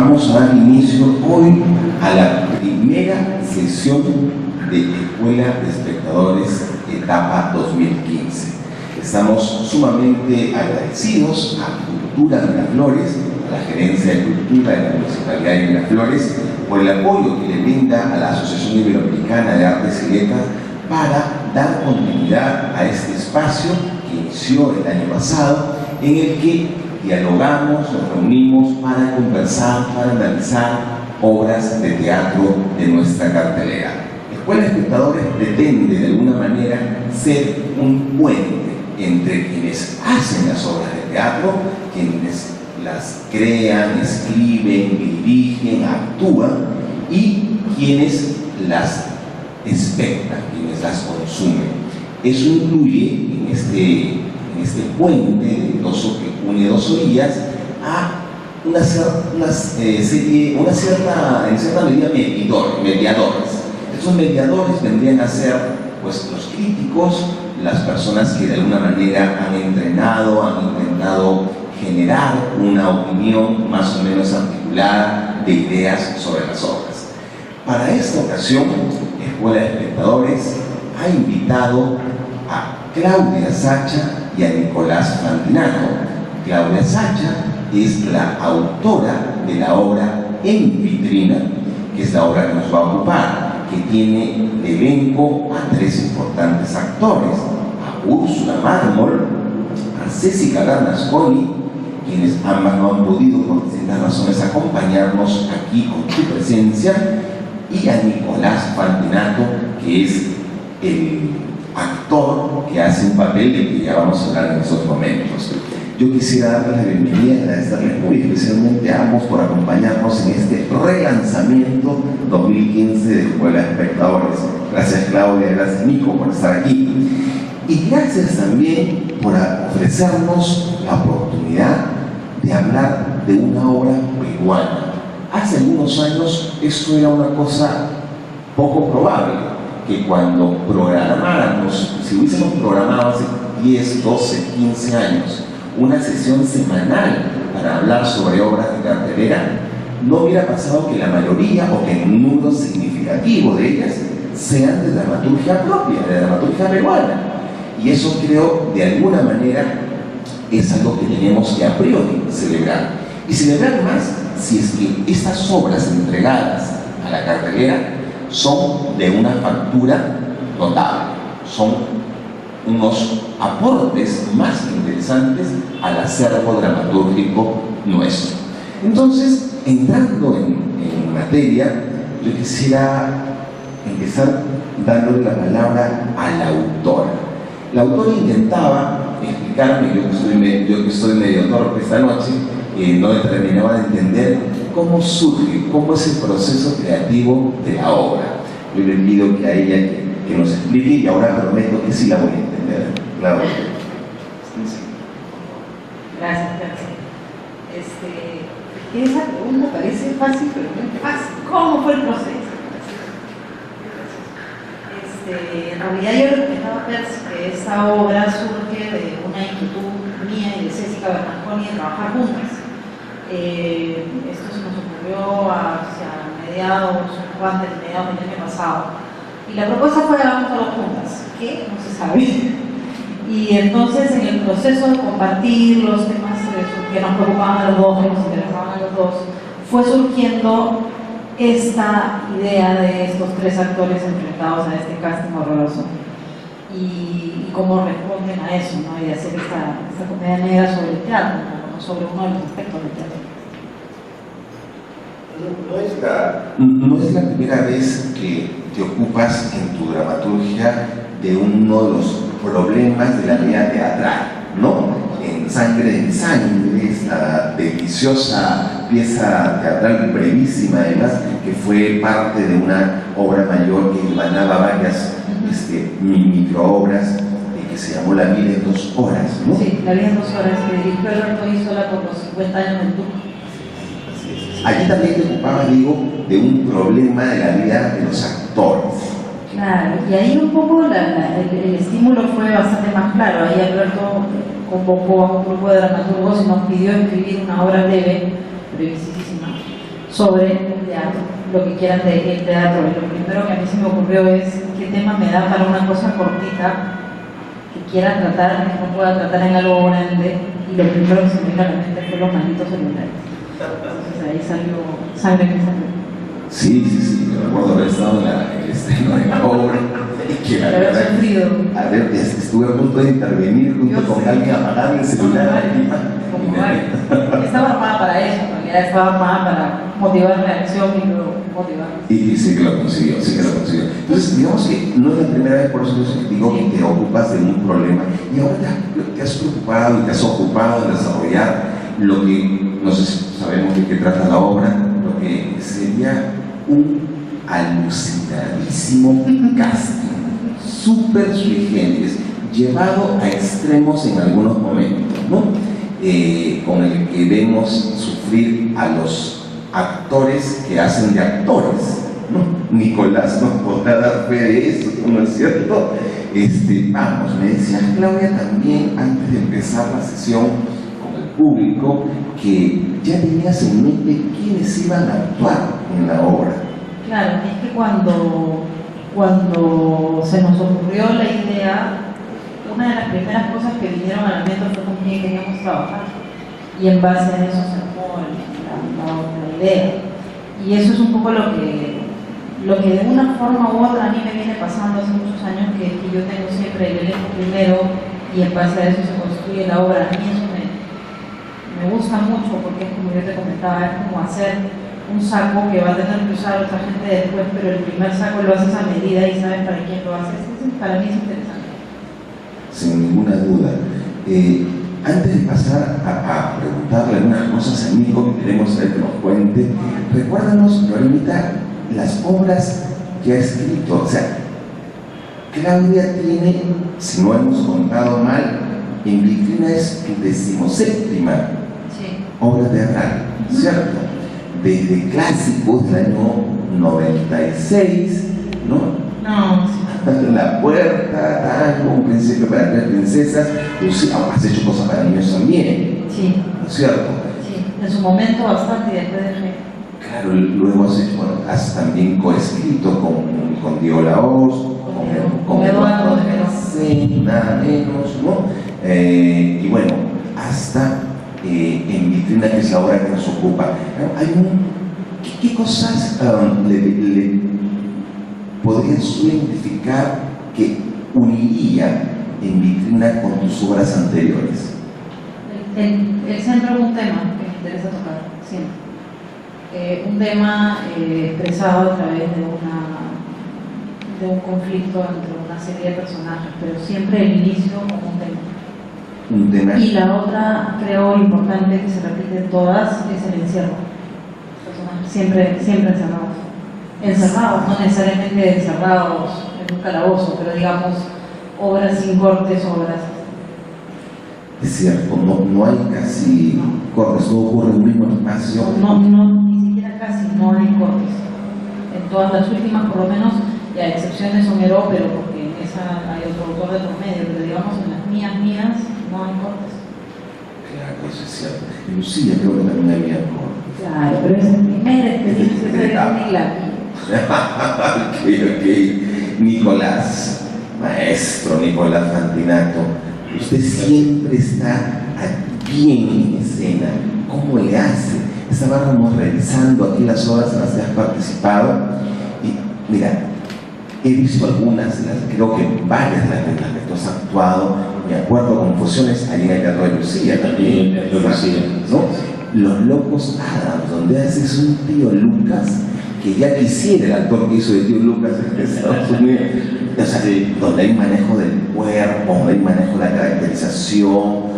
Vamos a dar inicio hoy a la primera sesión de Escuela de Espectadores etapa 2015. Estamos sumamente agradecidos a Cultura de Miraflores, a la Gerencia de Cultura de la Municipalidad de Miraflores, por el apoyo que le brinda a la Asociación Iberoamericana de Artes y Letras para dar continuidad a este espacio que inició el año pasado, en el que dialogamos, nos reunimos para conversar, para analizar obras de teatro de nuestra cartelera. Escuela de Espectadores pretende de alguna manera ser un puente entre quienes hacen las obras de teatro, quienes las crean, escriben, dirigen, actúan, y quienes las espectan, quienes las consumen. Eso incluye en este puente de que une dos orillas a en cierta medida mediadores. Esos mediadores vendrían a ser pues, los críticos, las personas que de alguna manera han intentado generar una opinión más o menos articulada de ideas sobre las obras. Para esta ocasión, Escuela de Espectadores ha invitado a Claudia Sacha y a Nicolás Fantinato. Claudia Sacha es la autora de la obra En Vitrina, que es la obra que nos va a ocupar, que tiene de elenco a tres importantes actores, a Úrsula Mármol, a Césica Bernasconi, quienes ambas no han podido por distintas razones acompañarnos aquí con su presencia, y a Nicolás Fantinato, que es el actor que hace un papel del que ya vamos a hablar en esos momentos. Yo quisiera darles la bienvenida y agradecerles muy especialmente a ambos por acompañarnos en este relanzamiento 2015 de Escuela de Espectadores. Gracias Claudia, gracias Nico por estar aquí. Y gracias también por ofrecernos la oportunidad de hablar de una obra peruana. Hace algunos años esto era una cosa poco probable, que cuando programáramos, si hubiésemos programado hace 10, 12, 15 años, una sesión semanal para hablar sobre obras de cartelera, no hubiera pasado que la mayoría o que un número significativo de ellas sean de dramaturgia propia, de dramaturgia peruana. Y eso creo, de alguna manera, es algo que tenemos que a priori celebrar. Y celebrar más si es que estas obras entregadas a la cartelera son de una factura notable, son unos aportes más interesantes al acervo dramatúrgico nuestro. Entonces, entrando en materia, yo quisiera empezar dándole la palabra a la autora. La autora intentaba explicarme, yo que estoy medio torpe esta noche, no terminaba de entender cómo surge, cómo es el proceso creativo de la obra. Yo le pido que a ella que nos explique, y ahora prometo que sí la voy a entender. Claro. Gracias. Esa pregunta parece fácil, pero no es fácil. ¿Cómo fue el proceso? En realidad yo le comentaba a Percy que esta obra surge de una inquietud mía y de Césica Bernasconi de trabajar juntas. Esto se nos ocurrió hacia mediados del año pasado. Y la propuesta fue hagamos todas juntas. ¿Qué? No se sabe. Y entonces en el proceso de compartir los temas que nos preocupaban a los dos, que nos interesaban a los dos, fue surgiendo esta idea de estos tres actores enfrentados a este casting horroroso. Y cómo responden a eso, ¿no? Y de hacer esta comedia negra sobre el teatro, ¿no? Sobre uno de los aspectos del teatro. No es la primera vez que te ocupas en tu dramaturgia de uno de los problemas de la vida teatral, ¿no? En Sangre en Sangre, esta deliciosa pieza teatral brevísima además, que fue parte de una obra mayor que hilvanaba varias microobras, que se llamó La vida en 2 horas, ¿no? Sí, La vida en 2 horas, que dirigió Alberto Isola por los 50 años del Duque. Allí también te ocupabas, digo, de un problema de la vida de los actores. Claro, y ahí un poco el estímulo fue bastante más claro. Ahí Alberto convocó a un grupo de dramaturgos y nos pidió escribir una obra breve, brevísima, sobre el teatro, lo que quieran del teatro. Y lo primero que a mí se me ocurrió es qué tema me da para una cosa cortita que quiera tratar, que no pueda tratar en algo grande. Y lo primero que se me vino a la mente fue los malditos celulares. Entonces ahí salió sangre que salió. Sí, yo recuerdo haber estado en el estreno de la obra y que la verdad, estuve a punto de intervenir junto con alguien a apagar el celular. Estaba armada para eso, en realidad estaba armada para motivar la acción y luego motivar. Y sí que lo consiguió, Entonces, digamos que no es la primera vez, por eso yo digo que te ocupas de un problema y ahora te has preocupado y te has ocupado de desarrollar lo que, no sé si sabemos de qué trata la obra, lo que sería un alucinadísimo casting, súper sui generis, llevado a extremos en algunos momentos, ¿no? Con el que vemos sufrir a los actores que hacen de actores, ¿no? Nicolás nos podrá dar fe de eso, ¿no es cierto? Vamos, me decía Claudia también antes de empezar la sesión con el público que ya tenías en mente quiénes iban a actuar en la obra. Claro, es que cuando se nos ocurrió la idea, una de las primeras cosas que vinieron a la mente fue con quién queríamos trabajar, y en base a eso se armó la idea. Y eso es un poco lo que de una forma u otra a mí me viene pasando hace muchos años, que yo tengo siempre el elenco primero y en base a eso se construye la obra. A mí eso me gusta mucho, porque es como yo te comentaba, es como hacer un saco que va a tener que usar otra gente después, pero el primer saco lo haces a medida y sabes para quién lo haces. Para mí es interesante. Sin ninguna duda. Antes de pasar a preguntarle algunas cosas a Nico que queremos saber que nos cuente, recuérdanos, Lorenita, las obras que ha escrito. O sea, Claudia tiene, si no hemos contado mal, en vitrina es tu 17ª obra teatral, ¿cierto? Desde clásicos del año 96, ¿no? La Puerta, Tango, Un Príncipe para 3 princesas. Has hecho cosas para niños también, sí, ¿no es cierto? Sí, en su momento bastante y después dejé. Claro, luego has también coescrito con Diego Lahoz, con Eduardo de nada menos, ¿no? Y bueno, hasta en vitrina, que es la obra que nos ocupa. ¿Qué cosas le podrías identificar que uniría en vitrina con tus obras anteriores? El centro es un tema que me interesa tocar siempre. Un tema expresado a través de un conflicto entre una serie de personajes, pero siempre el inicio como un tema. Y la otra, creo, importante, que se repite en todas, es el encierro. Siempre encerrados, no necesariamente encerrados en un calabozo, pero digamos, obras sin cortes, obras. Es cierto, no hay casi cortes, todo ocurre en un mismo espacio. Ni siquiera casi, no hay cortes. En todas las últimas, por lo menos, y a excepciones son Heró, pero porque en esa hay otro autor de por medio, pero digamos en las mías, no hay cortes. Claro, eso es cierto. En Lucía creo que también había cortes. Claro, pero es el primer experiencia de la Ok. Nicolás, maestro Nicolás Fantinato, usted siempre está bien en escena. ¿Cómo le hace? Estábamos revisando aquí las obras en las que has participado y mira, he visto algunas, creo que varias de las que tú has actuado. Me acuerdo con Fusiones allí en el Teatro de Lucía también, ¿no? Los Locos Adams, donde haces un tío Lucas, que ya quisiera el actor que hizo de tío Lucas en Estados Unidos. O sea, donde hay manejo del cuerpo, donde hay manejo de la caracterización.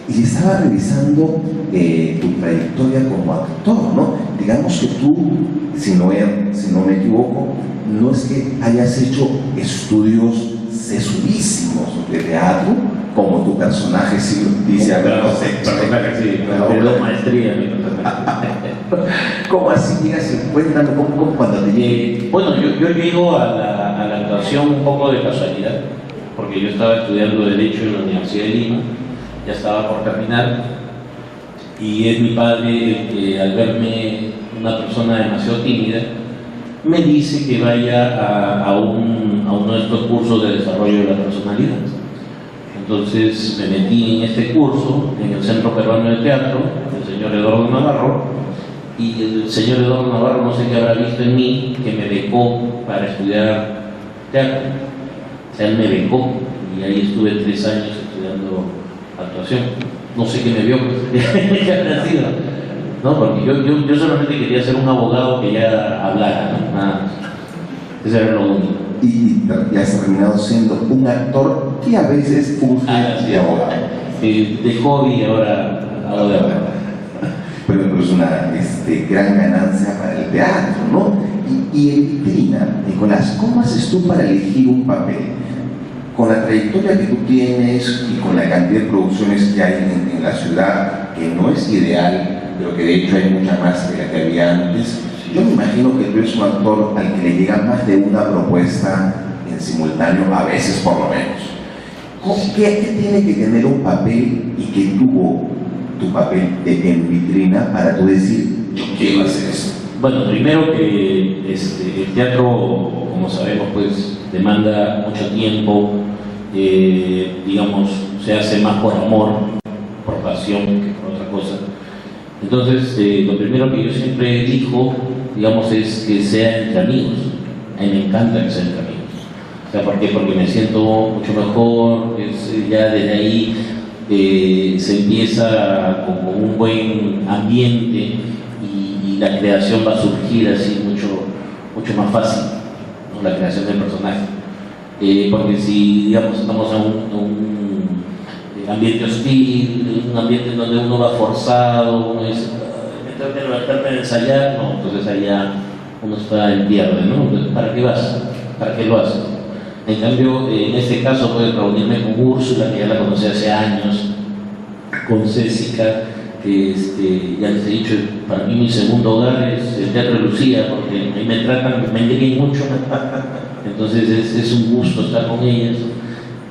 Y estaba revisando tu trayectoria como actor, ¿no? Digamos que tú, si no me equivoco, no es que hayas hecho estudios sesudísimos de teatro, como tu personaje sí lo dice. Pero maestría. ¿Cómo así llegas? Cuéntame, ¿cómo cuando te llegué? Bueno, yo llego a la actuación un poco de casualidad, porque yo estaba estudiando Derecho en la Universidad de Lima, ya estaba por terminar, y es mi padre el que al verme una persona demasiado tímida, me dice que vaya a uno de estos cursos de desarrollo de la personalidad. Entonces me metí en este curso en el Centro Peruano de Teatro, del señor Eduardo Navarro, y el señor Eduardo Navarro no sé qué habrá visto en mí, que me becó para estudiar teatro. O sea, él me becó y ahí estuve 3 años estudiando actuación. No sé qué me vio, pues, qué habrá sido, ¿no? Porque yo solamente quería ser un abogado que ya hablara, ¿no? Nada más. Ese era lo único. Y ya has terminado siendo un actor que a veces funge de abogado. De hobby ahora hago de abogado. Pero es una gran ganancia para el teatro, ¿no? Y en Vitrina, Nicolás, ¿cómo haces tú para elegir un papel? Con la trayectoria que tú tienes y con la cantidad de producciones que hay en la ciudad, que no es ideal, pero que de hecho hay mucha más que la que había antes, yo me imagino que tú eres un actor al que le llega más de una propuesta en simultáneo, a veces por lo menos. ¿Qué tiene que tener un papel y qué tuvo tu papel en Vitrina para tú decir, yo quiero hacer eso? Bueno, primero que el teatro, como sabemos, pues demanda mucho tiempo, digamos, se hace más por amor, por pasión que por otra cosa. Entonces, lo primero que yo siempre digo, digamos, es que sea entre amigos. A mí me encanta que sea entre amigos. O sea, ¿por qué? Porque me siento mucho mejor, ya desde ahí se empieza con un buen ambiente y la creación va a surgir así mucho más fácil, ¿no? La creación del personaje. Porque si, digamos, estamos en un ambiente hostil, un ambiente en donde uno va forzado, uno dice, me tengo que levantarme a ensayar, no, entonces ahí ya uno está en pierde, ¿no? Entonces, ¿para qué vas? ¿Para qué lo haces? En cambio, en este caso puedo reunirme con Úrsula, que ya la conocí hace años, con Césica, que ya les he dicho, para mí mi segundo hogar es el Teatro de Lucía, porque ahí me tratan, me quieren mucho, entonces es un gusto estar con ellas.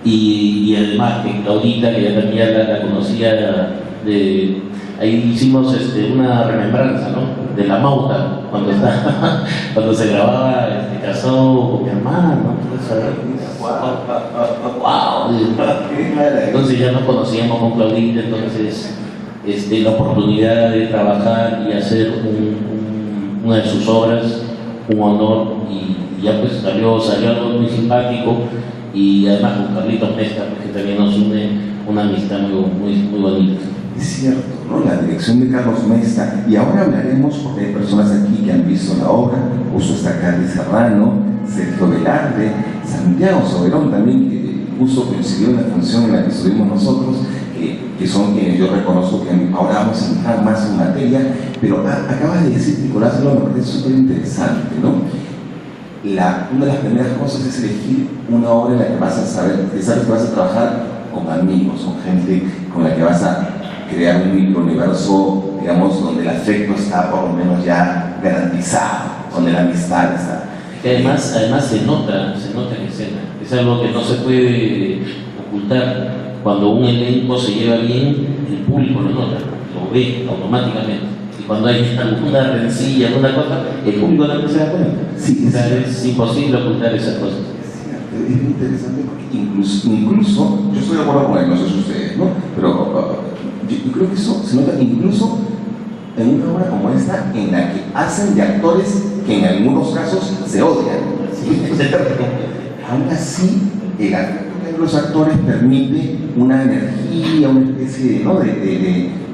Y además que Claudita, que ya también la conocía, ahí hicimos una remembranza, ¿no? De La Mauta, cuando se grababa Casó con mi hermano, ¿no? ¡Wow! Entonces ya nos conocíamos con Claudita, entonces la oportunidad de trabajar y hacer una de sus obras, un honor, y ya pues salió algo muy simpático. Y además con Carlitos Mesta, porque también nos une una amistad muy bonita. Es cierto, ¿no? La dirección de Carlos Mesta. Y ahora hablaremos, porque hay personas aquí que han visto la obra. Justo está Carly Serrano, Sergio Velarde, Santiago Soberón también, que justo coincidió en la función en la que estuvimos nosotros, que son quienes yo reconozco que ahora vamos a entrar más en materia. Pero acabas de decir, Nicolás, algo que me parece súper interesante, ¿no? Una de las primeras cosas es elegir una obra en la que vas a saber, que sabes que vas a trabajar con amigos, con gente con la que vas a crear un microuniverso, digamos, donde el afecto está por lo menos ya garantizado, donde la amistad está. Que además se nota en escena, es algo que no se puede ocultar. Cuando un elenco se lleva bien, el público lo nota, lo ve automáticamente. Cuando hay alguna rencilla, alguna cosa, el público también se da cuenta. Sí, o sea, es imposible ocultar esas cosas. Es muy interesante porque incluso, yo estoy de acuerdo con él, no sé si ustedes, ¿no? Pero yo creo que eso se nota incluso en una obra como esta, en la que hacen de actores que en algunos casos se odian. ¿Sí? Aún así, el afecto que hay en los actores permite una energía, una especie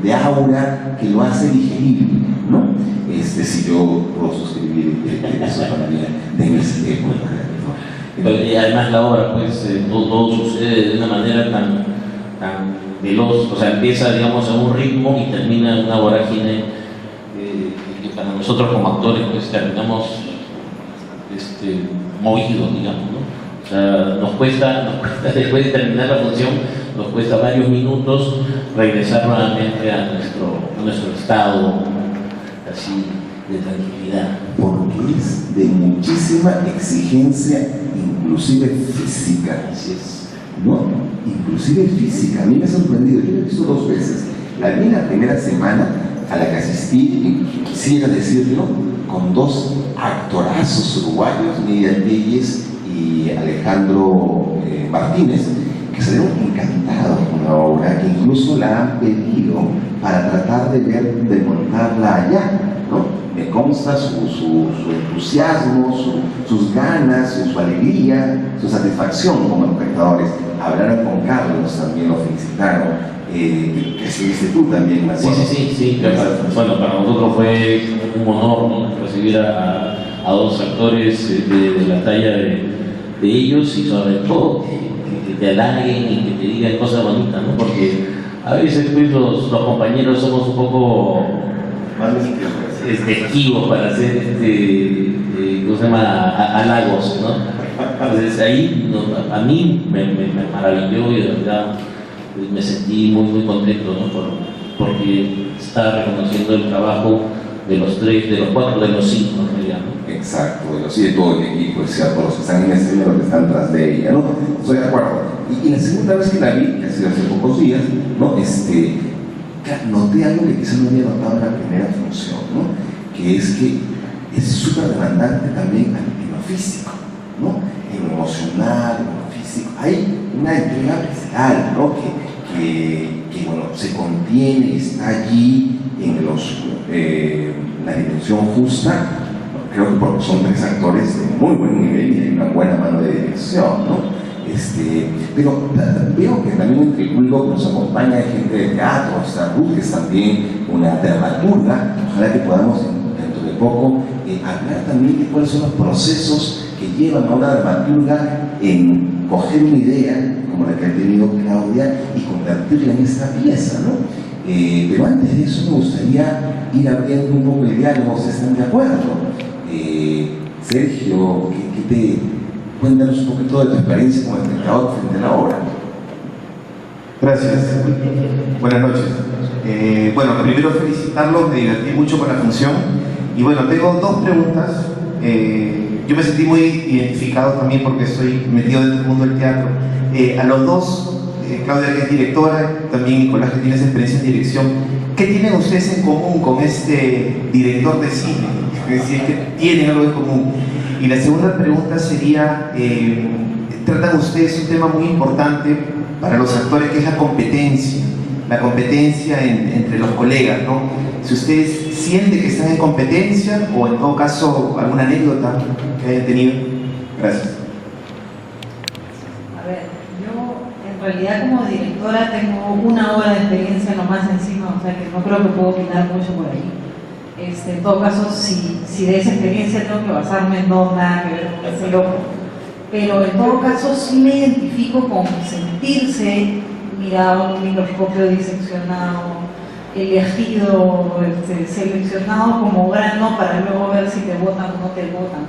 de aura que lo hace digerible, ¿no? Si yo puedo suscribir eso para mí de mis épocas, ¿no? Y además la obra, pues, todo sucede de una manera tan veloz, o sea, empieza, digamos, a un ritmo y termina en una vorágine que para nosotros como actores, pues, terminamos movidos, digamos, ¿no? O sea, nos cuesta, después de terminar la función, nos cuesta varios minutos regresar nuevamente a nuestro estado así de tranquilidad. Porque es de muchísima exigencia, inclusive física. Así es. ¿No? Inclusive física. A mí me ha sorprendido, yo lo he visto 2 veces. La vi en la primera semana, a la que asistí, y quisiera decirlo, con dos actorazos uruguayos, Miriam Telles y Alejandro Martínez, que salieron encantados con la obra, que incluso la han pedido para tratar de montarla allá, ¿no? Me consta su entusiasmo, sus ganas, su alegría, su satisfacción como espectadores. Hablaron con Carlos, también lo felicitaron, que estuviste tú también, me acuerdo. Sí. Bueno, para nosotros fue un honor, ¿no?, recibir a dos actores de la talla de ellos, y sobre todo que te halaguen y que te digan cosas bonitas, ¿no? Porque a veces pues, los compañeros somos un poco esquivos para hacer ¿cómo se llama? Halagos, ¿no? Entonces ahí a mí me maravilló, y de verdad me sentí muy contento, ¿no? Porque está reconociendo el trabajo de los tres, de los cuatro, de los cinco, en realidad, ¿no? Exacto, de todo el equipo, es cierto, los que están en escena, los que están tras de ella, ¿no? Estoy de acuerdo. Y la segunda vez que la vi, que ha sido hace pocos días, ¿no? Noté algo que quizás no había notado en la primera función, ¿no? Que es que es súper demandante también en lo físico, ¿no? En lo emocional, en lo físico. Hay una entrega visceral, ¿no? Que bueno, se contiene y está allí en la dimensión justa. Creo que porque son tres actores de muy buen nivel y hay una buena mano de dirección, ¿no? Pero veo que también entre el público que nos acompaña hay gente de teatro, está Ruth, que es también una dramaturga. Ojalá que podamos dentro de poco hablar también de cuáles son los procesos que llevan a una dramaturga en coger una idea como la que ha tenido Claudia y convertirla en esta pieza, ¿no? Pero antes de eso me gustaría ir abriendo un poco el diálogo, si están de acuerdo. Sergio, cuéntanos un poquito de tu experiencia como espectador frente a la obra. Gracias. Buenas noches. Bueno, primero felicitarlos, me divertí mucho con la función. Y bueno, tengo dos preguntas. Yo me sentí muy identificado también porque estoy metido en el mundo del teatro. A los dos, Claudia, que es directora, también Nicolás, que tiene esa experiencia en dirección, ¿qué tienen ustedes en común con este director de cine? Es decir, que tienen algo en común. Y la segunda pregunta sería, tratan ustedes un tema muy importante para los actores, que es la competencia entre los colegas, ¿no? Si ustedes sienten que están en competencia, o en todo caso alguna anécdota que hayan tenido. Gracias. A ver, yo en realidad como directora tengo una hora de experiencia nomás encima, o sea que no creo que puedo opinar mucho por ahí. En todo caso, si de esa experiencia tengo que basarme en nada que ver con ese loco. Pero en todo caso sí me identifico con sentirse mirado, un microscopio diseccionado, elegido, seleccionado como grano para luego ver si te votan o no te votan.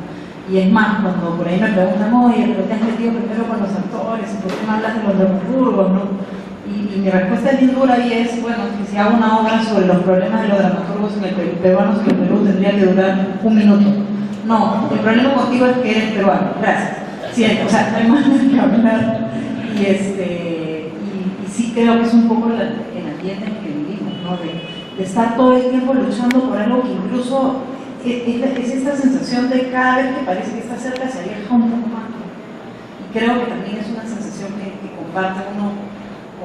Y es más, cuando por ahí me preguntan, oye, pero te has metido primero con los actores, ¿y por qué no hablas de los dramaturgos, no? Y mi respuesta es bien dura y es, bueno, que si hago una obra sobre los problemas de los dramaturgos en el Perú, peruanos en el Perú, tendría que durar 1 minuto. No, el problema contigo es que eres peruano, gracias. Sí, o sea, no hay más que hablar. Y sí creo que es un poco el ambiente en el que vivimos, ¿no? De estar todo el tiempo luchando por algo que incluso es esta sensación de cada vez que parece que está cerca se aleja un poco más. Y creo que también es una sensación que comparte uno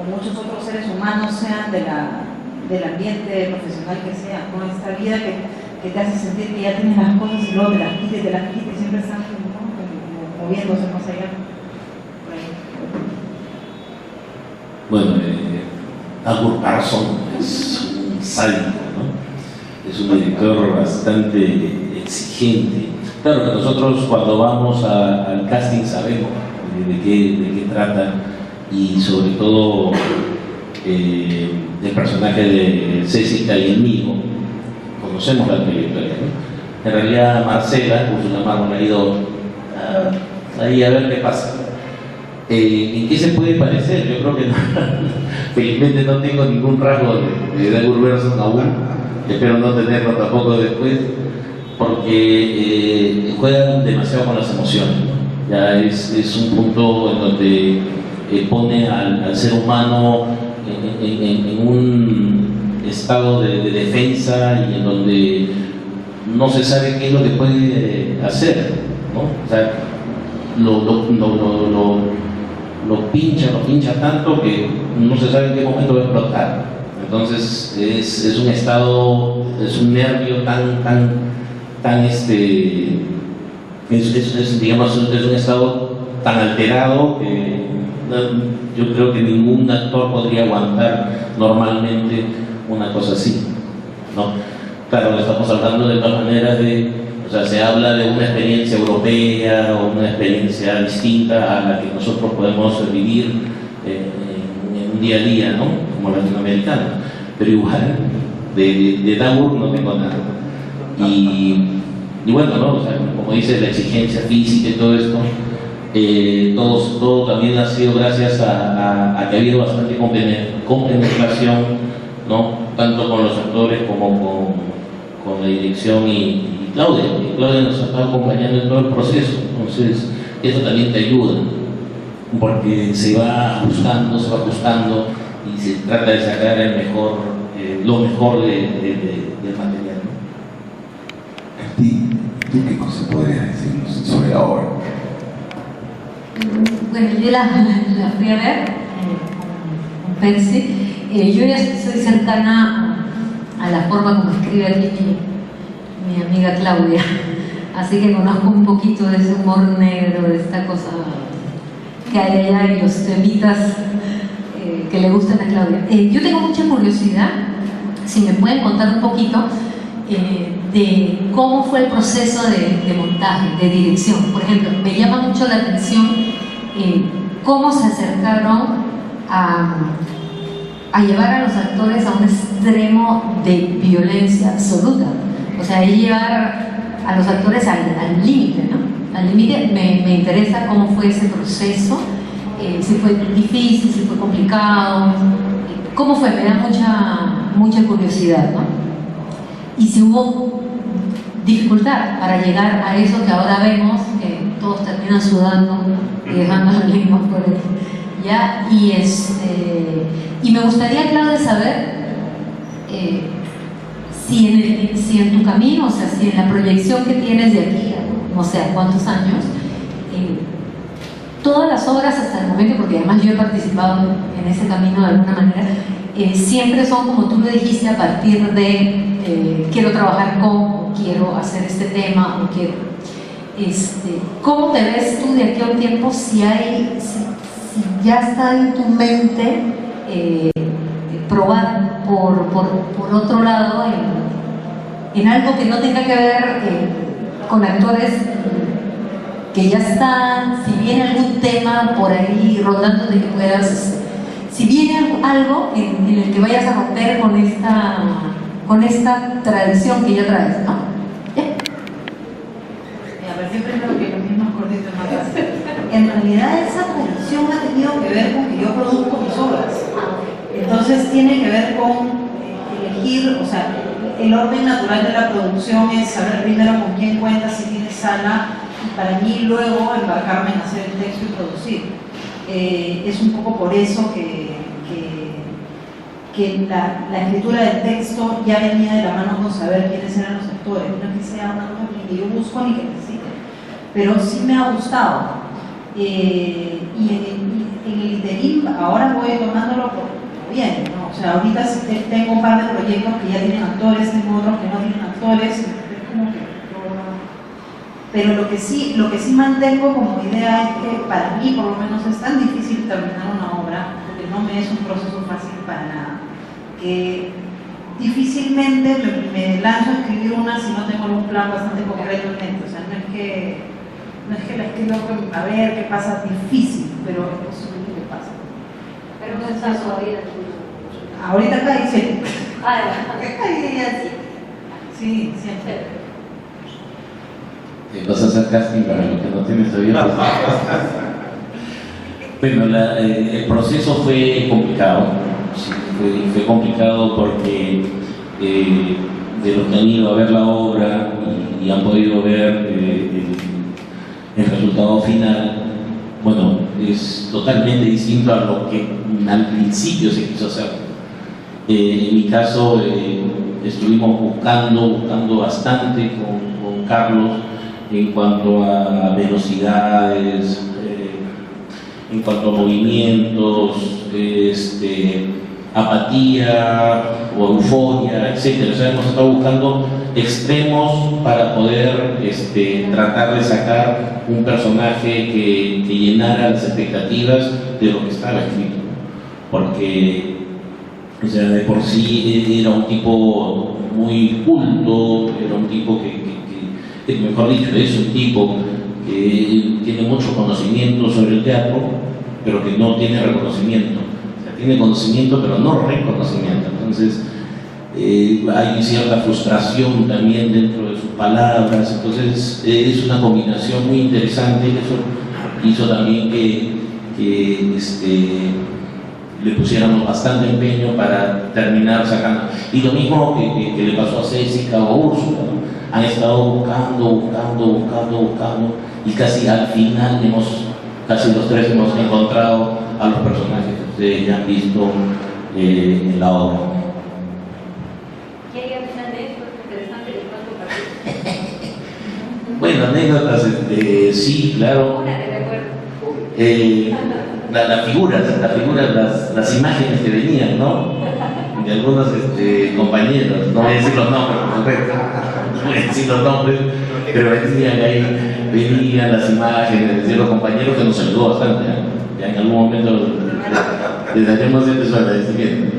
con muchos otros seres humanos, sean del ambiente profesional que sea, ¿no? Esta vida que te hace sentir que ya tienes las cosas y luego te las quites y siempre están, ¿no? como moviéndose más allá. Bueno, Albert Carson es un sádico, ¿no? Es un director bastante exigente. Claro que nosotros cuando vamos al casting sabemos de qué trata, y sobre todo el personaje de Césica y el mío, conocemos la trayectoria, ¿no? En realidad Marcela, Úrsula Marmon, ha ido ahí a ver qué pasa. ¿En qué se puede parecer? Yo creo que no, felizmente no tengo ningún rasgo de Dagur Berson aún, espero no tenerlo tampoco después, porque juegan demasiado con las emociones, ¿no? Ya es un punto en donde pone al ser humano en estado de defensa y en donde no se sabe qué es lo que puede hacer, ¿no? O sea, lo pincha tanto que no se sabe en qué momento va a explotar. Entonces es un estado, es un nervio digamos, es un estado tan alterado que yo creo que ningún actor podría aguantar normalmente una cosa así, ¿no? Claro, estamos hablando de todas maneras o sea, se habla de una experiencia europea o una experiencia distinta a la que nosotros podemos vivir en un día a día, ¿no? Como latinoamericanos. Pero igual, de Dagur no tengo nada. Y bueno, ¿no? O sea, como dice, la exigencia física y todo esto, todo también ha sido gracias a que ha habido bastante compenetración, ¿no? Tanto con los actores como con la dirección y Claudia. Y Claudia nos ha estado acompañando en todo el proceso, entonces eso también te ayuda, porque se va ajustando y se trata de sacar lo mejor del material, ¿no? ¿Tú qué cosa podrías decirnos sobre la obra? Bueno, yo la fui a ver con Percy. Yo ya soy cercana a la forma como escribe aquí mi amiga Claudia, así que conozco un poquito de ese humor negro, de esta cosa que hay allá y los temitas que le gustan a Claudia. Yo tengo mucha curiosidad, si me pueden contar un poquito de cómo fue el proceso de montaje, de dirección. Por ejemplo, me llama mucho la atención cómo se acercaron a llevar a los actores a un extremo de violencia absoluta. O sea, llevar a los actores al límite, ¿no? Al límite. Me interesa cómo fue ese proceso, si fue difícil, si fue complicado, cómo fue, me da mucha curiosidad, ¿no? Y si hubo dificultad para llegar a eso que ahora vemos, que todos terminan sudando y dejando la lengua por ahí, ¿ya? Y me gustaría, Claudia, saber si en tu camino, o sea, si en la proyección que tienes de aquí a no sé a cuántos años, todas las obras hasta el momento, porque además yo he participado en ese camino de alguna manera, siempre son, como tú lo dijiste, a partir de quiero trabajar con, o quiero hacer este tema, o quiero... ¿Cómo te ves tú de aquí a un tiempo si ya está en tu mente probar por otro lado en algo que no tenga que ver con actores que ya están, si viene algún tema por ahí rondando de que puedas, si viene algo en el que vayas a romper con esta tradición que ya traes, ¿no? Yo creo que los mismos cortitos más fácil. En realidad esa tradición ha tenido que ver con que yo produzco mis obras. Entonces tiene que ver con elegir, o sea, el orden natural de la producción es saber primero con quién cuentas, si tienes sala, y para mí luego embarcarme en hacer el texto y producir. Es un poco por eso que la escritura del texto ya venía de la mano con saber quiénes eran los actores, no que sea una cosa que yo busco ni que necesite, pero sí me ha gustado. Y en el interín ahora voy tomándolo por bien, ¿no? O sea, ahorita tengo un par de proyectos que ya tienen actores, tengo otros que no tienen actores, es como que pero lo que sí mantengo como idea es que para mí por lo menos es tan difícil terminar una obra, porque no me es un proceso fácil para nada, que difícilmente me lanzo a escribir una si no tengo algún plan bastante concreto en mente. O sea, no es que la escribo a ver qué pasa difícil, pero es posible que pase. Pero no estás todavía. Ahorita acá dice. Acá dice sí, siempre. Vas a hacer casting para lo que no tienes todavía. Bueno, el proceso fue complicado. Sí, fue complicado porque de los que han ido a ver la obra y han podido ver el resultado final, bueno, es totalmente distinto a lo que al principio se quiso hacer. En mi caso, estuvimos buscando bastante con Carlos en cuanto a velocidades, en cuanto a movimientos, apatía o euforia, etc. O sea, hemos estado buscando extremos para poder tratar de sacar un personaje que llenara las expectativas de lo que estaba escrito. Porque, o sea, de por sí era un tipo muy culto, era un tipo que mejor dicho, es un tipo que tiene mucho conocimiento sobre el teatro, pero que no tiene reconocimiento. O sea, tiene conocimiento, pero no reconocimiento. Entonces, hay cierta frustración también dentro de sus palabras. Entonces, es una combinación muy interesante. Eso hizo también que le pusiéramos bastante empeño para terminar sacando. Y lo mismo que le pasó a Césica o a Úrsula, ¿no? Han estado buscando, y casi al final casi los tres hemos encontrado a los personajes que ustedes ya han visto en la obra. ¿Qué hay opinar de esto? Es interesante el cuento. Bueno, anécdotas, sí, claro. Una te recuerdo. Las figuras, las imágenes que venían, ¿no? De algunos compañeros, no voy a decir los nombres, por supuesto, no voy a decir los nombres, pero venían las imágenes de los compañeros que nos ayudó bastante, ¿eh? Ya en algún momento les daremos su agradecimiento.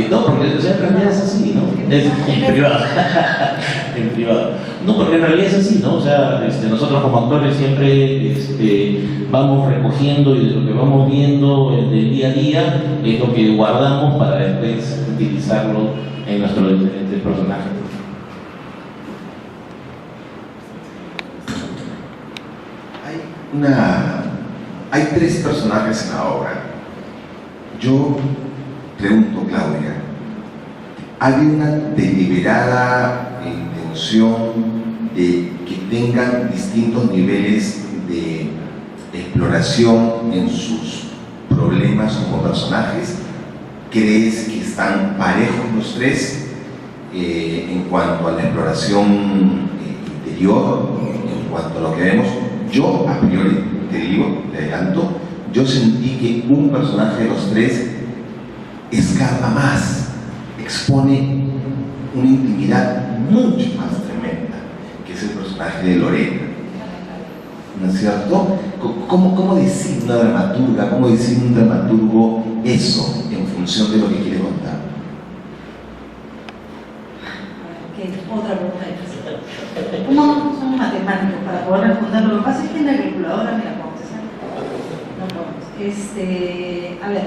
No, porque o sea, en realidad es así, ¿no? En privado. En privado. No, porque en realidad es así, ¿no? O sea, nosotros como actores siempre vamos recogiendo y de lo que vamos viendo del día a día es lo que guardamos para después utilizarlo en nuestros diferentes personajes. Hay tres personajes en la obra. Yo pregunto, Claudia, ¿hay una deliberada intención de que tengan distintos niveles de exploración en sus problemas como personajes? ¿Crees que están parejos los tres en cuanto a la exploración interior, en cuanto a lo que vemos? Yo, a priori, te digo, te adelanto, yo sentí que un personaje de los tres escarba más, expone una intimidad mucho más tremenda, que es el personaje de Lorena. ¿No es cierto? ¿Cómo decir una dramaturga, cómo decir un dramaturgo eso en función de lo que quiere contar? Otra pregunta. ¿Cómo somos matemáticos para poder responder? Lo que pasa es que en la calculadora me la contestan. A ver,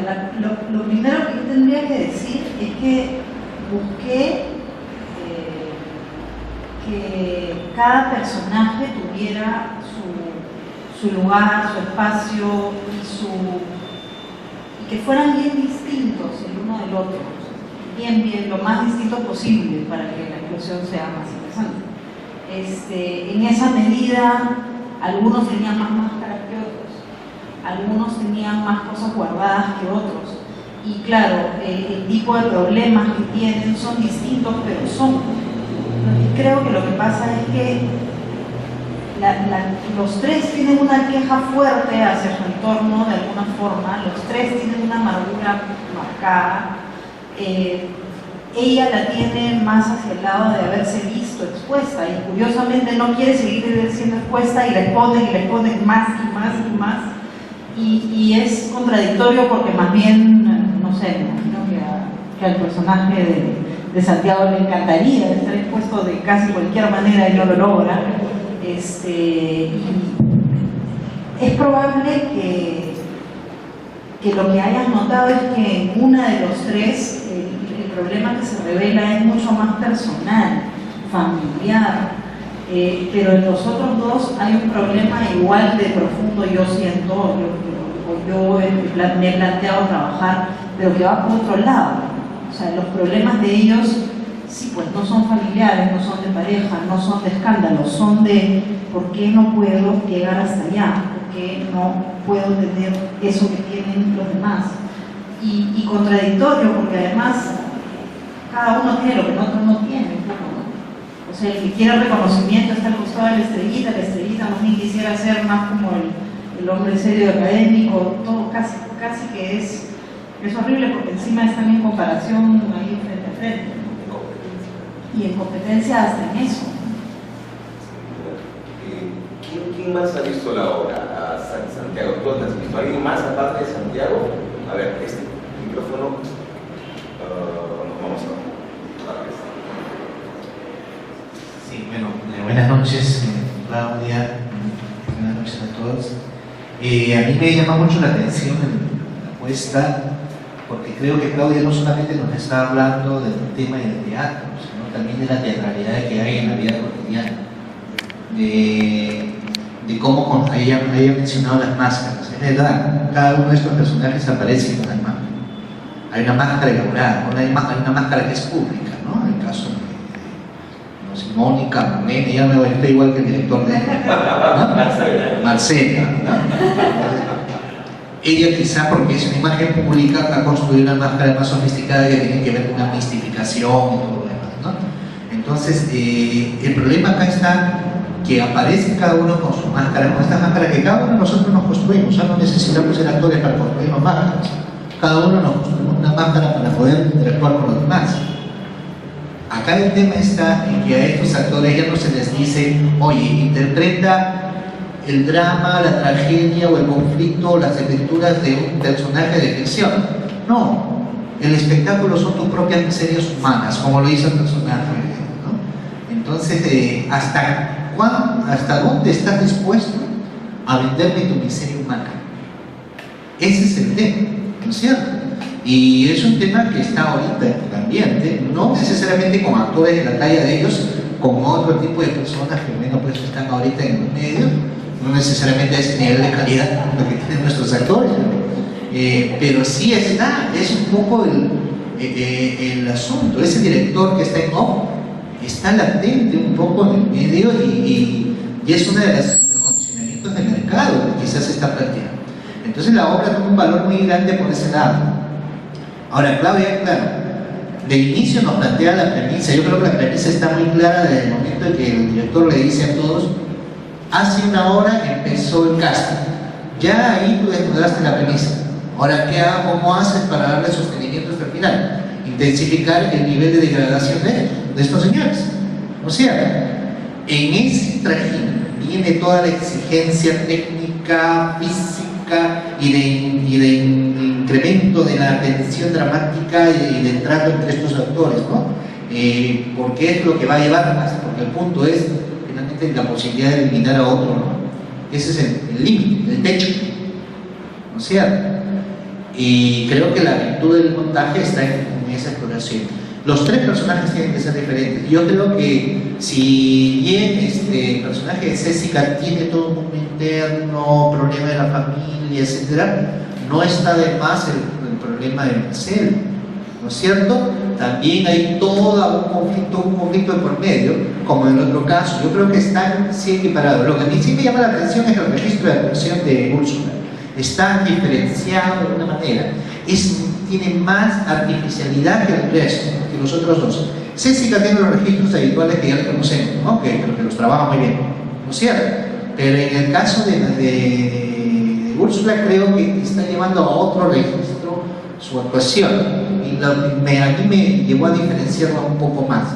lo primero que yo tendría que decir es que busqué que cada personaje tuviera su lugar, su espacio y que fueran bien distintos el uno del otro, bien, lo más distinto posible para que la explosión sea más interesante. En esa medida, algunos tenían más máscaras que otros, algunos tenían más cosas guardadas que otros, y claro, el tipo de problemas que tienen son distintos, pero son. Y creo que lo que pasa es que los tres tienen una queja fuerte hacia su entorno de alguna forma, los tres tienen una amargura marcada. Ella la tiene más hacia el lado de haberse visto expuesta y curiosamente no quiere seguir siendo expuesta y le ponen más y más y más, y es contradictorio porque más bien, no sé, me imagino que al personaje de Santiago le encantaría estar expuesto de casi cualquier manera y no lo logra. Y es probable que lo que hayas notado es que en una de los tres el problema que se revela es mucho más personal, familiar, pero en los otros dos hay un problema igual de profundo, yo siento, yo me he planteado trabajar, pero que va por otro lado. O sea, los problemas de ellos, sí, pues no son familiares, no son de pareja, no son de escándalos, son de ¿por qué no puedo llegar hasta allá? ¿Por qué no puedo tener eso que tienen los demás? y contradictorio, porque además cada uno tiene lo que el otro no tiene, un poco, ¿no? O sea, el que quiere reconocimiento está al costado de la estrellita más bien quisiera ser más como el hombre serio académico, todo casi que es horrible, porque encima están en comparación ahí frente a frente, ¿no? Y en competencia hasta en eso. ¿Quién más ha visto la obra? A Santiago, ¿tú has visto? ¿Alguien más aparte de Santiago? A ver, este micrófono, vamos a ver. Sí, bueno, buenas noches, Claudia, buenas noches a todos. A mí me llama mucho la atención la apuesta, porque creo que Claudia no solamente nos está hablando del tema del teatro, sino también de la teatralidad que hay en la vida cotidiana. De cómo ella mencionado las máscaras. Es verdad, cada uno de estos personajes aparece con las máscaras. Hay una máscara elaborada, hay una máscara que es pública, ¿no? En el caso de no sé, Mónica, Morena, ya me estoy igual que el director de ¿no? Marcela, ¿no? Ella quizá porque es una imagen pública ha construido una máscara más sofisticada que tiene que ver con una mistificación y todo lo demás, ¿no? Entonces, el problema acá está que aparece cada uno con su máscara, con esta máscara que cada uno de nosotros nos construimos. Ya no necesitamos ser actores para construirnos máscaras. Cada uno nos construimos una máscara para poder interactuar con los demás. Acá el tema está en que a estos actores ya no se les dice, oye, interpreta el drama, la tragedia o el conflicto o las aventuras de un personaje de ficción. No, el espectáculo son tus propias miserias humanas, como lo hizo el personaje, ¿no? Entonces, ¿hasta dónde estás dispuesto a venderme tu miseria humana? Ese es el tema, ¿no es cierto? Y es un tema que está ahorita en el ambiente, no necesariamente con actores de la talla de ellos, con otro tipo de personas que bueno, pues están ahorita en los medios, no necesariamente a ese nivel de calidad lo que tienen nuestros actores, ¿no? Pero sí está, es un poco el asunto. Ese director que está en off está latente un poco en el medio y es uno de los condicionamientos del mercado que quizás se está planteando. Entonces la obra tiene un valor muy grande por ese lado. Ahora, Claudia, claro, de inicio nos plantea la premisa. Yo creo que la premisa está muy clara desde el momento en que el director le dice a todos: hace una hora empezó el casting. Ya ahí tú desnudaste la premisa. Ahora, ¿cómo haces para darle sostenimiento hasta el final? Intensificar el nivel de degradación de estos señores. O sea, en ese trajín viene toda la exigencia técnica, física y de incremento de la tensión dramática y del trato entre estos actores, ¿no? Porque es lo que va a llevar más, porque el punto es finalmente la posibilidad de eliminar a otro, ¿no? Ese es el límite, el techo, ¿no es cierto? Y creo que la virtud del montaje está en esa exploración. Los tres personajes tienen que ser diferentes. Yo creo que si bien el personaje de Césica tiene todo un mundo interno, problema de la familia, etc., no está de más el problema de Marcelo, ¿no es cierto? También hay todo un conflicto de por medio, como en el otro caso. Yo creo que están sí equiparados. Lo que a mí sí me llama la atención es el registro de actuación de Úrsula. Está diferenciado de una manera, tiene más artificialidad que el resto, que los otros dos. Césica tiene los registros habituales que ya le conocemos, ¿no? Pero que los trabaja muy bien, ¿no es cierto? Pero en el caso de Úrsula creo que está llevando a otro registro su actuación, y a mí me llevó a diferenciarla un poco más.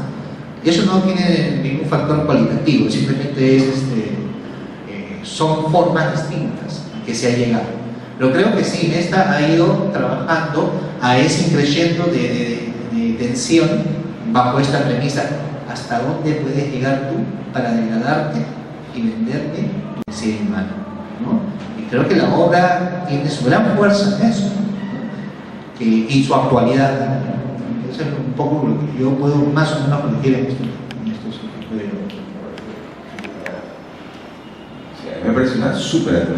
Eso no tiene ningún factor cualitativo, simplemente son formas distintas que se ha llegado. Pero creo que sí, esta ha ido trabajando a ese increciendo de tensión bajo esta premisa: ¿hasta dónde puedes llegar tú para degradarte y venderte tu miseria humana? ¿No? Y creo que la obra tiene su gran fuerza en eso, ¿no? Y su actualidad. Eso es un poco lo que yo puedo más o menos corregir en estos me parece una súper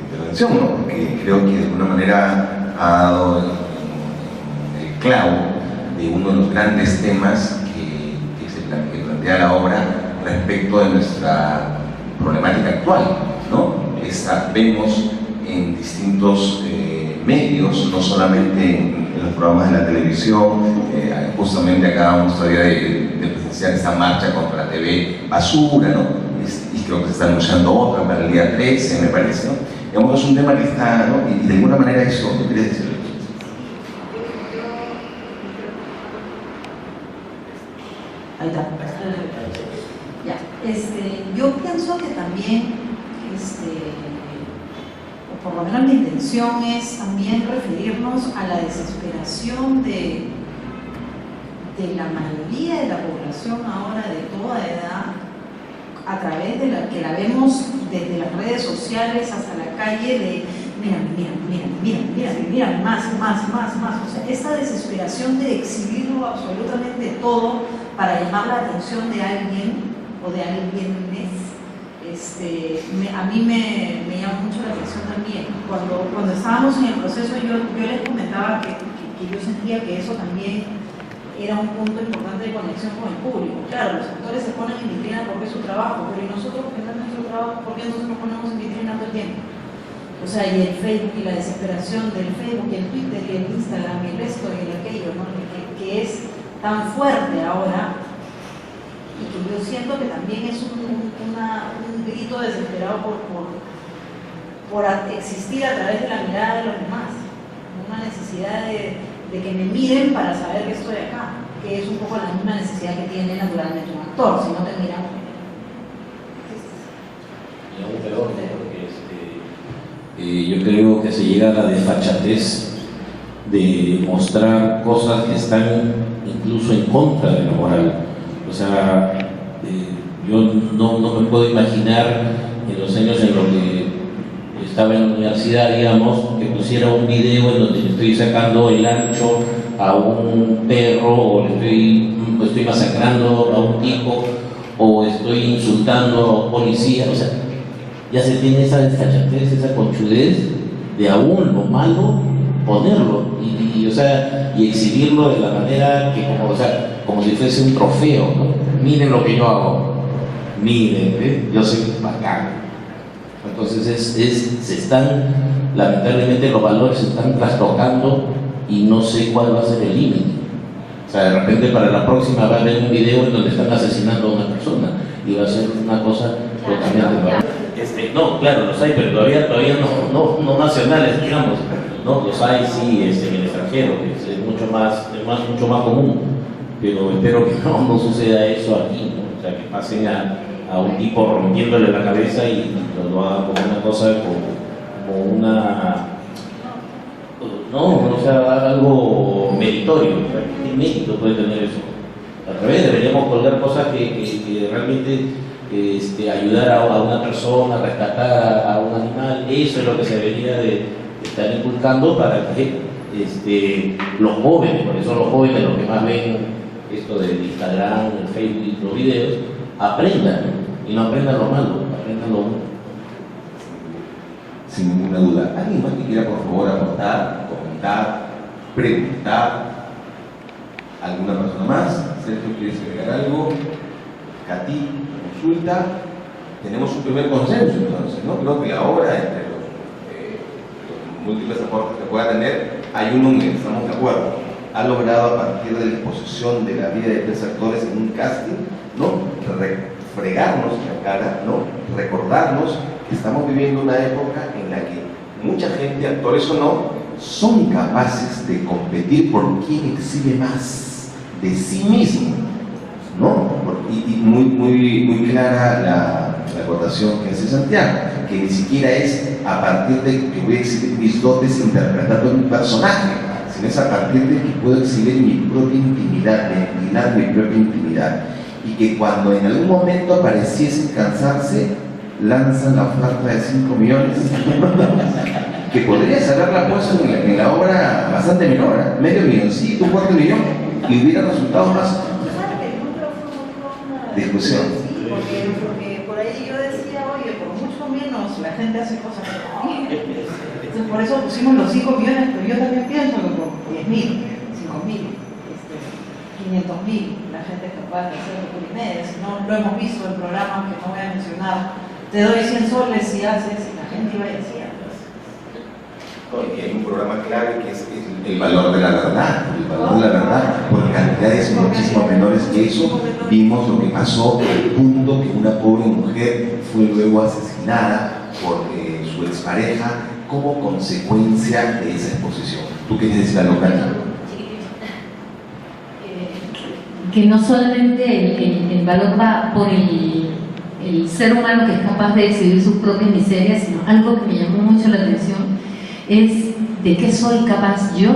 intervención, ¿no? Porque creo que de alguna manera ha dado el clavo de uno de los grandes temas que plantea la obra respecto de nuestra problemática actual, ¿no? Vemos en distintos medios, no solamente en los programas de la televisión. Justamente acabamos todavía de presenciar esta marcha contra la TV basura, ¿no? Y creo que se está anunciando otra para el día 13, me parece, ¿no? Digamos, es un tema que está, ¿no? Y de alguna manera eso, ¿qué quieres decir? Ahí está. Ya. Yo pienso que también, o por lo menos mi intención es también referirnos a la desesperación de la mayoría de la población ahora de toda edad, a través de la que la vemos desde las redes sociales hasta la calle, de mira, más. O sea, esta desesperación de exhibirlo absolutamente todo para llamar la atención de alguien o de alguienes, a mí me llama mucho la atención también. Cuando estábamos en el proceso, yo les comentaba que yo sentía que eso también era un punto importante de conexión con el público. Claro, los actores se ponen en vitrina porque es su trabajo, pero ¿y nosotros que no es nuestro trabajo, por qué entonces nos ponemos en vitrina todo el tiempo? O sea, y el Facebook y la desesperación del Facebook y el Twitter y el Instagram y el esto y el aquello, ¿no? que es tan fuerte ahora, y que yo siento que también es un grito desesperado por existir a través de la mirada de los demás, una necesidad de que me miren para saber que estoy acá, que es un poco la misma necesidad que tiene naturalmente un actor. Si no te miran, y aún peor, porque yo creo que se llega a la desfachatez de mostrar cosas que están incluso en contra de la moral. O sea, yo no me puedo imaginar en los años en los que estaba en la universidad, digamos, que pusiera un video en donde le estoy sacando el ancho a un perro, o le estoy masacrando a un tipo, o estoy insultando a un policía. O sea, ya se tiene esa desfachatez, esa conchudez de aún lo malo ponerlo y exhibirlo de la manera que como si fuese un trofeo, ¿no? Miren lo que yo hago, miren, yo soy bacán. Entonces lamentablemente los valores se están trastocando y no sé cuál va a ser el límite. O sea, de repente para la próxima va a haber un video en donde están asesinando a una persona y va a ser una cosa totalmente... No, claro, los hay, pero todavía no nacionales, digamos, ¿no? Los hay sí en el extranjero, que es mucho más común, pero espero que no suceda eso aquí, ¿no? O sea, que pasen a un tipo rompiéndole la cabeza y lo hagan como una cosa, como una... No, o sea, algo meritorio. O sea, ¿qué mérito puede tener eso? Al revés, deberíamos colgar cosas que realmente ayudar a una persona, rescatar a un animal. Eso es lo que se debería de estar inculcando para que los jóvenes, por eso los jóvenes, los que más ven esto del Instagram, el Facebook y los videos, aprendan, y no aprendan lo malo, aprendan lo bueno. Sin ninguna duda. ¿Alguien más que quiera, por favor, aportar, comentar, preguntar? ¿Alguna persona más? Sergio, ¿quieres agregar algo? Katy, consulta. Tenemos un primer consenso, entonces, ¿no? Creo que la obra, entre los múltiples aportes que pueda tener, hay uno en el que estamos de acuerdo. Ha logrado, a partir de la exposición de la vida de tres actores en un casting, ¿no? Refregarnos la cara, ¿no? Recordarnos que estamos viviendo una época en la que mucha gente, actores o no, son capaces de competir por quién exhibe más de sí mismo, ¿no? Y muy clara la acotación que hace Santiago, que ni siquiera es a partir de que voy a exhibir mis dotes interpretando un personaje, sino es a partir de que puedo exhibir mi propia intimidad, ventilar mi propia intimidad, y que cuando en algún momento pareciesen cansarse, lanzan la oferta de 5 millones, que podrías haberla puesto en la obra bastante menor, medio milloncito, un cuarto de millón, y hubiera resultado más discusión. Sí, porque por ahí yo decía, oye, por mucho menos la gente hace cosas que no. Entonces por eso pusimos los 5 millones, pero yo también pienso que por 10.000, 5.000, 500.000, la gente es capaz de hacerlo por y media. Si no, lo hemos visto en programas que no voy a mencionar. Te doy 100 soles si haces, y la gente iba a decir, Y hay un programa clave que es el valor de la verdad, por cantidades muchísimo menores que eso. Vimos lo que pasó al punto que una pobre mujer fue luego asesinada por su expareja como consecuencia de esa exposición. ¿Tú quieres decir algo, Carla? Que no solamente el valor va por el ser humano que es capaz de decidir sus propias miserias, sino algo que me llamó mucho la atención es de qué soy capaz yo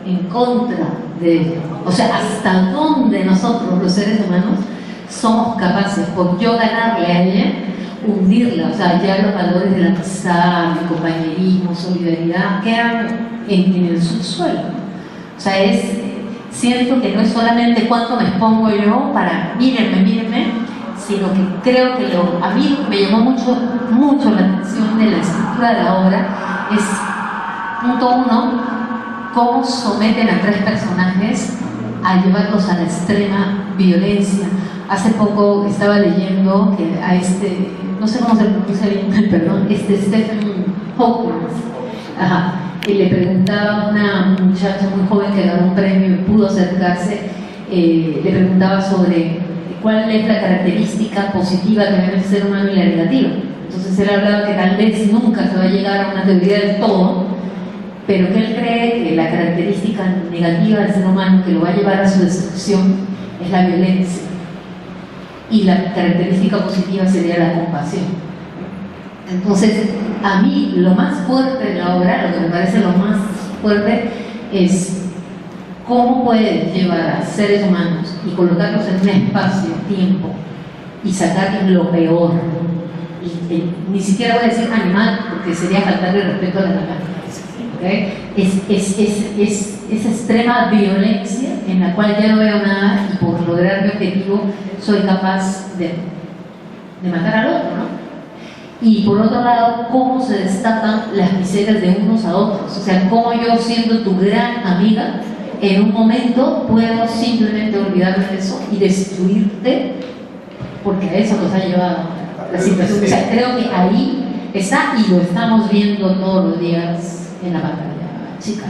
en contra de ello. O sea, hasta dónde nosotros, los seres humanos, somos capaces, por yo ganarle a ella, hundirla. O sea, ya los valores de la amistad, de compañerismo, solidaridad, quedan en el subsuelo. O sea, siento que no es solamente cuánto me expongo yo para mírenme, sino que creo que a mí me llamó mucho la atención de la estructura de la obra es, punto 1, cómo someten a 3 personajes a llevarlos a la extrema violencia. Hace poco estaba leyendo que a no sé cómo se pronuncia bien, perdón, Stephen Hawking, y le preguntaba a una muchacha muy joven que ganó un premio y pudo acercarse, le preguntaba sobre cuál es la característica positiva que tiene el ser humano y la negativa. Entonces él hablaba que tal vez nunca se va a llegar a una teoría del todo, pero que él cree que la característica negativa del ser humano que lo va a llevar a su destrucción es la violencia, y la característica positiva sería la compasión. Entonces, a mí lo más fuerte de la obra, lo que me parece lo más fuerte, es cómo puedes llevar a seres humanos y colocarlos en un espacio-tiempo y sacarles lo peor. Ni siquiera voy a decir animal, porque sería faltarle respeto a la naturaleza. ¿Okay? Es esa extrema violencia en la cual ya no veo nada y por lograr mi objetivo soy capaz de matar al otro, ¿no? Y por otro lado, cómo se destapan las miserias de unos a otros. O sea, cómo yo, siendo tu gran amiga, en un momento puedo simplemente olvidarme de eso y destruirte, porque a eso nos ha llevado la situación. O sea, creo que ahí está y lo estamos viendo todos los días en la pantalla chica.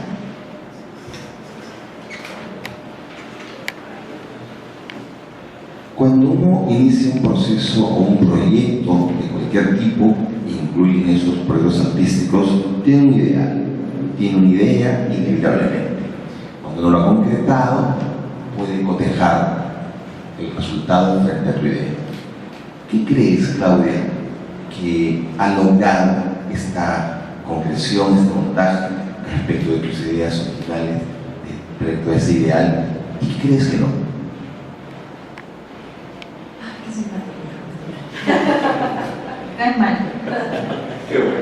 Cuando uno inicia un proceso o un proyecto de cualquier tipo, incluyen esos proyectos artísticos, tiene un ideal, tiene una idea inevitablemente. Cuando uno lo ha concretado, puede cotejar el resultado frente a tu idea. ¿Qué crees, Claudia, que ha logrado esta concreción, este montaje respecto de tus ideas originales, respecto a ese ideal? ¿Y qué crees que no? Cae mal. Qué bueno.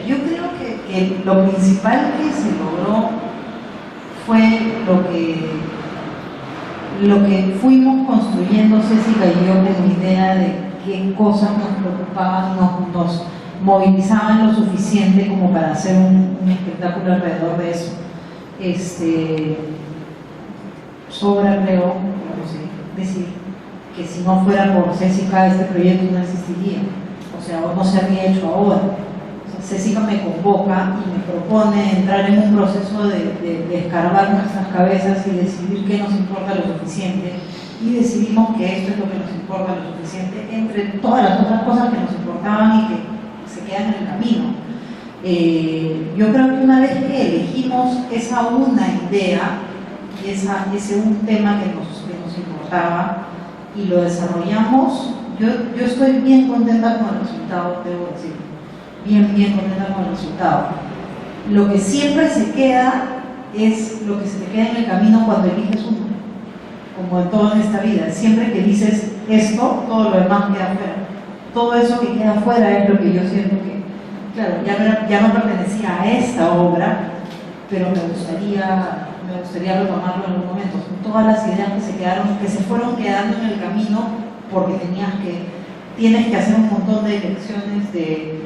Yo creo que lo principal que se logró fue lo que fuimos construyendo Césica y yo, con la idea de qué cosas nos preocupaban, nos movilizaban lo suficiente como para hacer un espectáculo alrededor de eso. Sobra, creo, decir que si no fuera por Césica este proyecto no existiría, o sea, no se habría hecho ahora. O sea, Césica me convoca y me propone entrar en un proceso de escarbar nuestras cabezas y decidir qué nos importa lo suficiente, y decidimos que esto es lo que nos importa lo suficiente entre todas las otras cosas que nos importaban y que se quedan en el camino. Yo creo que una vez que elegimos esa una idea y ese un tema que nos importaba y lo desarrollamos, yo estoy bien contenta con el resultado, debo decir, bien contenta con el resultado. Lo que siempre se queda es lo que se te queda en el camino cuando eliges uno, como en todo en esta vida. Siempre que dices esto, todo lo demás queda fuera. Todo eso que queda fuera es lo que yo siento que, claro, ya no pertenecía a esta obra, pero me gustaría retomarlo en algún momento. Todas las ideas que se fueron quedando en el camino porque tienes que hacer un montón de elecciones de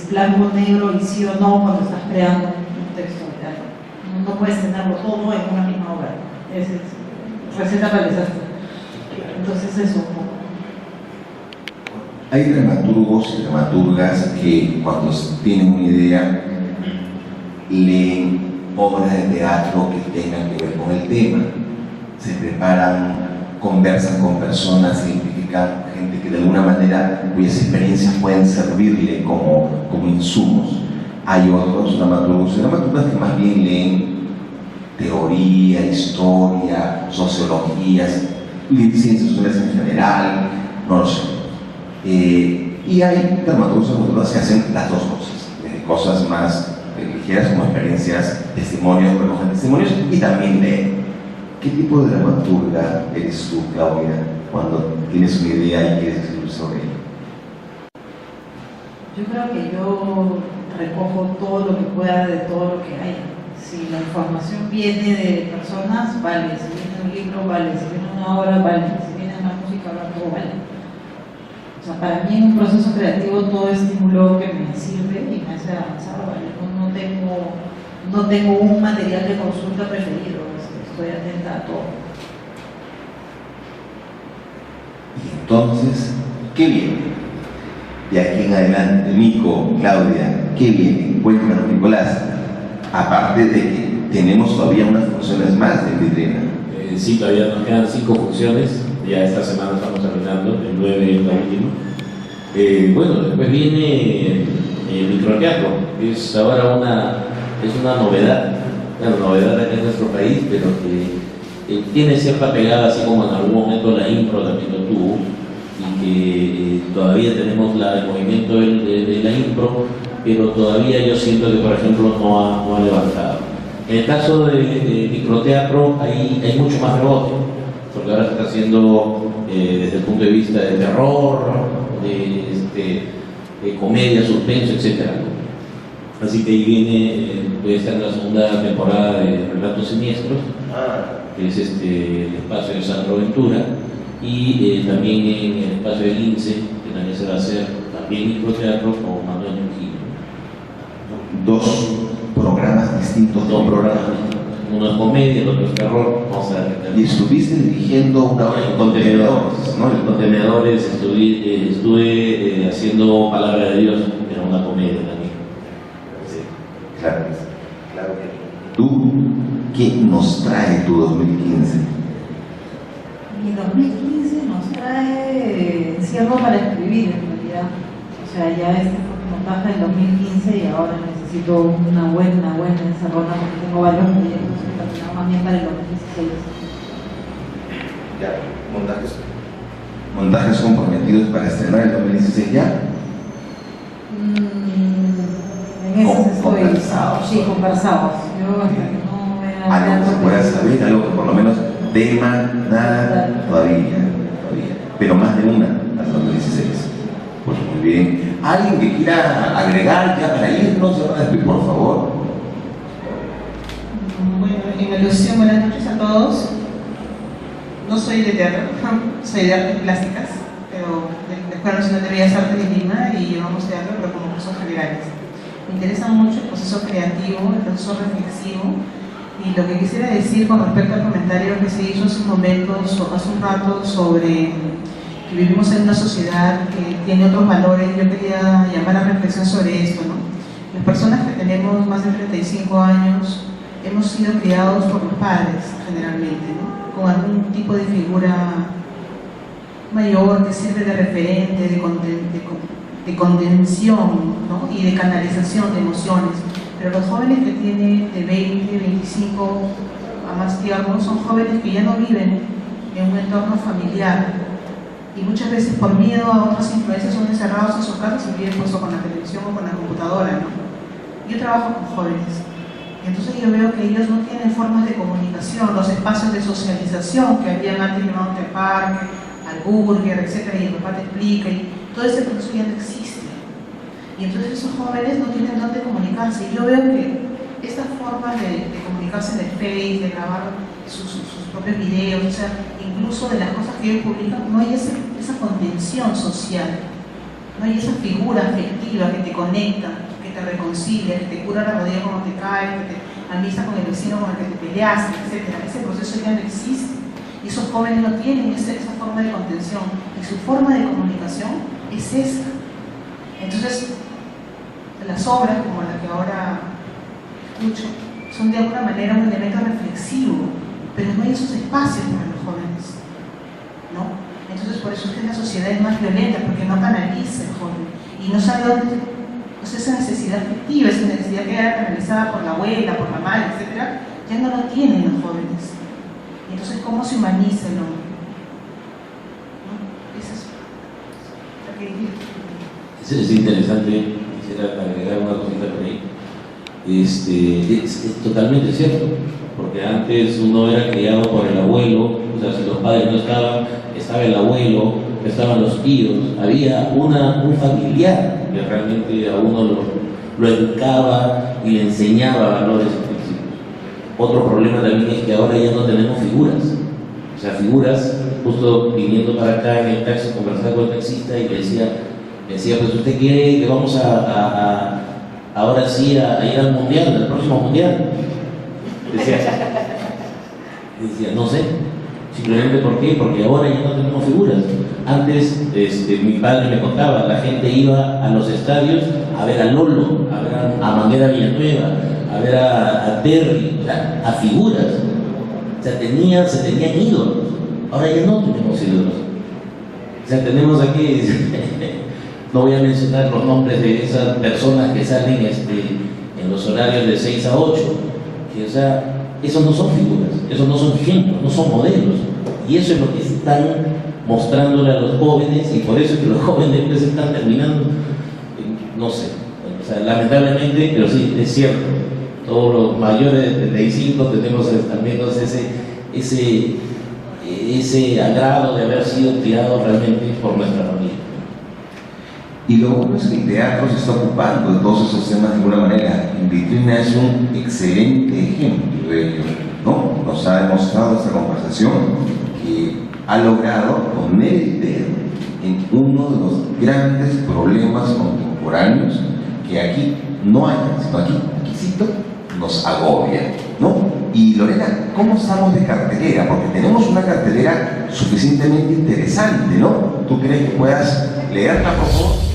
blanco, negro y sí o no cuando estás creando un texto de teatro. No puedes tenerlo todo en una misma obra. Es receta para el desastre. Entonces eso. Hay dramaturgos y dramaturgas que cuando tienen una idea leen obras de teatro que tengan que ver con el tema, se preparan, conversan con personas, identifican gente que de alguna manera cuyas experiencias pueden servirle como insumos. Hay otros dramaturgos y dramaturgas que más bien leen teoría, historia, sociologías, ciencias sociales en general, no lo sé. Y hay dramaturgos y dramaturgas que hacen las dos cosas, desde cosas más ligeras como experiencias, testimonios, recogen testimonios y también leen. ¿Qué tipo de dramaturga eres tú, Claudia, cuando tienes una idea y quieres escribir sobre ella? Yo creo que yo recojo todo lo que pueda de todo lo que hay. Si la información viene de personas, vale. Si viene un libro, vale. Si viene una obra, vale. Si viene una música, todo vale. O sea, para mí en un proceso creativo todo estímulo que me sirve y me hace avanzar, vale. No tengo un material de consulta preferido. Estoy atenta a todo. Y entonces, ¿qué viene? De aquí en adelante, Nico, Claudia, ¿qué viene? Cuéntanos, Nicolás. Aparte de que tenemos todavía unas funciones más en vitrina. Sí, todavía nos quedan 5 funciones. Ya esta semana estamos terminando, el 9 es la última. Bueno, después viene el microteatro, que es ahora una novedad. Una novedad acá en nuestro país, pero que tiene cierta pegada, así como en algún momento la impro también lo tuvo, y que todavía tenemos el movimiento de la impro, pero todavía yo siento que, por ejemplo, no ha levantado. En el caso de microteatro hay mucho más rebote, porque ahora se está haciendo desde el punto de vista de terror, de comedia, suspenso, etc. Así que ahí viene, puede estar la segunda temporada de Relatos Siniestros, que es el espacio de Sandro Ventura, y también en el espacio del INSE, que también se va a hacer también microteatro con Manuel Trujillo. Dos programas distintos. Dos programas, uno es comedia, el otro es terror. Y estuviste dirigiendo una obra de Contenedores, ¿no? En Contenedores estuve haciendo Palabra de Dios, que era una comedia también. Claro, claro que tú, ¿qué nos trae tu 2015? Mi 2015 nos trae encierro para escribir, en realidad. O sea, ya este fue mi montaje del 2015 y ahora necesito una buena encerrona porque tengo varios proyectos que terminaron más bien para el 2016. Ya, montajes comprometidos para estrenar el 2016 ya. En esos estoy. Conversados. Sí, conversados. Yo hasta que no vea. Algo que se pueda saber, algo que por lo menos tema, nada, todavía. Pero más de una hasta el 2016. Pues muy bien. ¿Alguien que quiera agregar ya para irnos? Por favor. Bueno, en alusión, buenas noches a todos. No soy de teatro, soy de artes plásticas, pero de la Escuela Nacional de Bellas Artes de Lima y llevamos teatro, pero como cursos generales. Me interesa mucho el proceso creativo, el proceso reflexivo, y lo que quisiera decir con respecto al comentario que se hizo hace un momento, hace un rato, sobre que vivimos en una sociedad que tiene otros valores. Yo quería llamar a reflexión sobre esto, ¿no? Las personas que tenemos más de 35 años hemos sido criados por los padres, generalmente, ¿no? Con algún tipo de figura mayor que sirve de referente, de contención, ¿no? Y de canalización de emociones. Pero los jóvenes que tienen de 20, 25 a más tiernos son jóvenes que ya no viven en un entorno familiar y muchas veces por miedo a otras influencias son encerrados en sus casas y viven pues, con la televisión o con la computadora, ¿no? Yo trabajo con jóvenes. Entonces yo veo que ellos no tienen formas de comunicación, los espacios de socialización que habían antes llamados al parque, al burger, etc. Y el papá te explica, y todo ese proceso ya no existe. Y entonces esos jóvenes no tienen dónde comunicarse. Y yo veo que esta forma de comunicarse en el Face, de grabar sus propios videos, o sea, incluso de las cosas que ellos publican, no hay esa contención social, no hay esa figura afectiva que te conecta, te reconcilia, que te cura la rodilla cuando te caes, que te amista con el vecino con el que te peleaste, etc. Ese proceso ya no existe. Y esos jóvenes no tienen esa forma de contención. Y su forma de comunicación es esa. Entonces, las obras como la que ahora mucho, son de alguna manera un elemento reflexivo, pero no hay esos espacios para los jóvenes, ¿no? Entonces por eso es que la sociedad es más violenta, porque no canaliza el joven y no sabe dónde, o sea, esa necesidad afectiva, esa necesidad que era canalizada por la abuela, por la madre, etc., ya no la tienen los jóvenes. Entonces, ¿cómo se humaniza el hombre? ¿No? Eso es lo que dije. Es interesante, quisiera agregar una cosita por ahí. Es totalmente cierto, porque antes uno era criado por el abuelo, o sea, si los padres no estaban, estaba el abuelo, estaban los tíos, había un familiar que realmente a uno lo educaba y le enseñaba valores y principios. Otro problema también es que ahora ya no tenemos figuras, o sea, figuras, justo viniendo para acá en el taxi, conversar con el taxista y le decía, pues usted quiere que vamos ahora sí a ir al mundial, al próximo mundial. Decía, no sé, simplemente ¿por qué? Porque ahora ya no tenemos figuras. Antes mi padre me contaba, la gente iba a los estadios a ver a Lolo, a ver a Manguera Villanueva, a ver a Terry, o sea, a figuras. O sea, se tenían ídolos. Ahora ya no tenemos ídolos. O sea, tenemos aquí, no voy a mencionar los nombres de esas personas que salen en los horarios de 6 a 8, que, o sea, esos no son figuras, esos no son ejemplos, no son modelos. Y eso es lo que están mostrándole a los jóvenes, y por eso es que los jóvenes pues están terminando, no sé, o sea, lamentablemente, pero sí, es cierto, todos los mayores de 35 tenemos también ese agrado de haber sido criados realmente por nuestra familia. Y lo bueno es que el teatro se está ocupando de todos esos temas de alguna manera. En Vitrina es un excelente ejemplo de ello, ¿no? Nos ha demostrado esta conversación que ha logrado poner el dedo en uno de los grandes problemas contemporáneos que aquí no hay, sino aquí nos agobia, ¿no? Y Lorena, ¿cómo estamos de cartelera? Porque tenemos una cartelera suficientemente interesante, ¿no? ¿Tú crees que puedas leerla, por favor?